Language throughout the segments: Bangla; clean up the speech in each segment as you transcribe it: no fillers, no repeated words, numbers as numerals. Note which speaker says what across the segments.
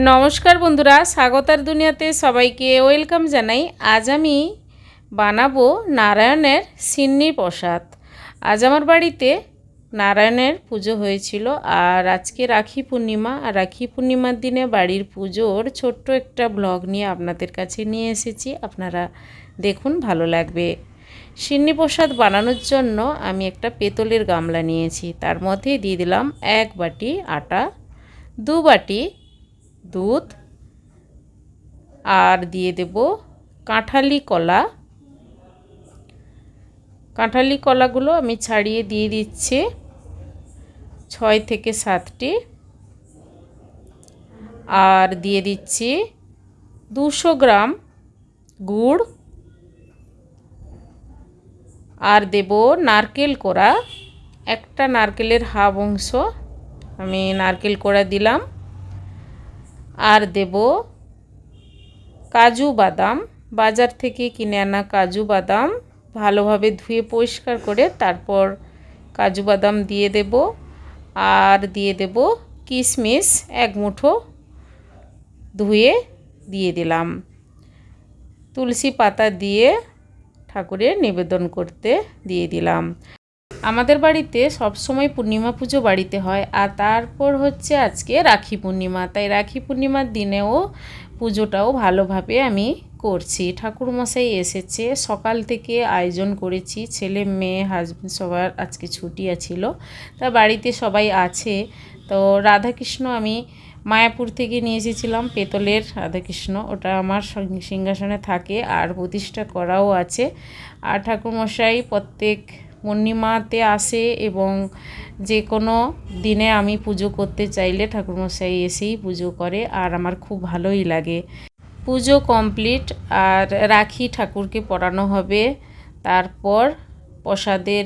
Speaker 1: নমস্কার বন্ধুরা, স্বাগতার দুনিয়াতে সবাইকে ওয়েলকাম জানাই। আজ আমি বানাবো নারায়ণের সিন্নি প্রসাদ। আজ আমার বাড়িতে নারায়ণের পুজো হয়েছিল, আর আজকে রাখি পূর্ণিমা। আর রাখি পূর্ণিমার দিনে বাড়ির পুজোর ছোট্ট একটা ব্লগ নিয়ে আপনাদের কাছে নিয়ে এসেছি। আপনারা দেখুন, ভালো লাগবে। সিন্নি প্রসাদ বানানোর জন্য আমি একটা পেতলের গামলা নিয়েছি। তার মধ্যে দিয়ে দিলাম 1 বাটি আটা, 2 বাটি দুধ, আর দিয়ে দেব কাঁঠালি কলা। কাঁঠালি কলাগুলো আমি ছাড়িয়ে দিয়ে দিচ্ছি 6 থেকে 7টি। আর দিয়ে দিচ্ছি 200 গ্রাম গুড়, আর দেব নারকেল কোড়া। একটা নারকেলের হাফ অংশ আমি নারকেল কোড়া দিলাম। আর দেব কাজু বাদাম, বাজার থেকে কিনে আনা কাজু বাদাম ভালোভাবে ধুয়ে পরিষ্কার করে তারপর কাজু বাদাম দিয়ে দেব। আর দিয়ে দেব কিশমিশ 1 মুঠো ধুয়ে দিয়ে দিলাম। তুলসী পাতা দিয়ে ঠাকুরের নিবেদন করতে দিয়ে দিলাম। আমাদের বাড়িতে সবসময় পূর্ণিমা পুজো বাড়িতে হয়, আর তারপর হচ্ছে আজকে রাখি পূর্ণিমা। তাই রাখি পূর্ণিমার দিনেও পুজোটাও ভালোভাবে আমি করছি। ঠাকুরমশাই এসেছে, সকাল থেকে আয়োজন করেছি। ছেলে মেয়ে হাজব্যান্ড সবার আজকে ছুটি ছিল, তা বাড়িতে সবাই আছে। তো রাধাকৃষ্ণ আমি মায়াপুর থেকে নিয়ে এসেছিলাম, পেতলের রাধাকৃষ্ণ। ওটা আমার সিংহাসনে থাকে আর প্রতিষ্ঠা করাও আছে। আর ঠাকুরমশাই প্রত্যেক পূর্ণিমাতে আসে, এবং যে কোনো দিনে আমি পুজো করতে চাইলে ঠাকুরমশাই এসেই পুজো করে, আর আমার খুব ভালোই লাগে। পুজো কমপ্লিট, আর রাখি ঠাকুরকে পরানো হবে। তারপর প্রসাদের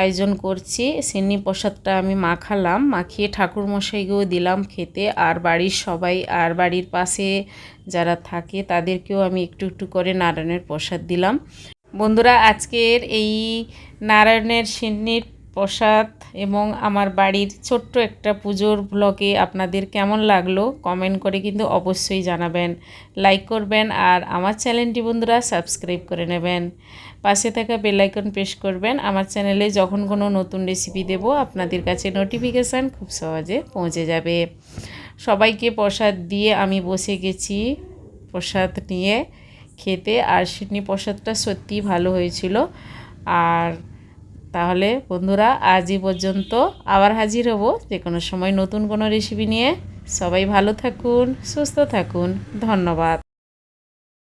Speaker 1: আয়োজন করছি। সিন্নি প্রসাদটা আমি মাখালাম, মাখিয়ে ঠাকুরমশাইকেও দিলাম খেতে, আর বাড়ির সবাই আর বাড়ির পাশে যারা থাকে তাদেরকেও আমি একটু একটু করে নারায়ণের প্রসাদ দিলাম। বন্ধুরা, আজকের এই নারায়ণের সিন্নির প্রসাদ এবং আমার বাড়ির ছোট্ট একটা পুজোর ব্লগে আপনাদের কেমন লাগলো কমেন্ট করে কিন্তু অবশ্যই জানাবেন, লাইক করবেন, আর আমার চ্যানেলটি বন্ধুরা সাবস্ক্রাইব করে নেবেন। পাশে থাকা বেল আইকন প্রেস করবেন। আমার চ্যানেলে যখন কোনো নতুন রেসিপি দেব আপনাদের কাছে নোটিফিকেশান খুব সহজে পৌঁছে যাবে। সবাইকে প্রসাদ দিয়ে আমি বসে গেছি প্রসাদ নিয়ে খেতে। আর সিন্নি প্রসাদটা সত্যিই ভালো হয়েছিল। আর তাহলে বন্ধুরা, আজই পর্যন্ত, আবার হাজির হব যে কোনো সময় নতুন কোনো রেসিপি নিয়ে। সবাই ভালো থাকুন, সুস্থ থাকুন। ধন্যবাদ।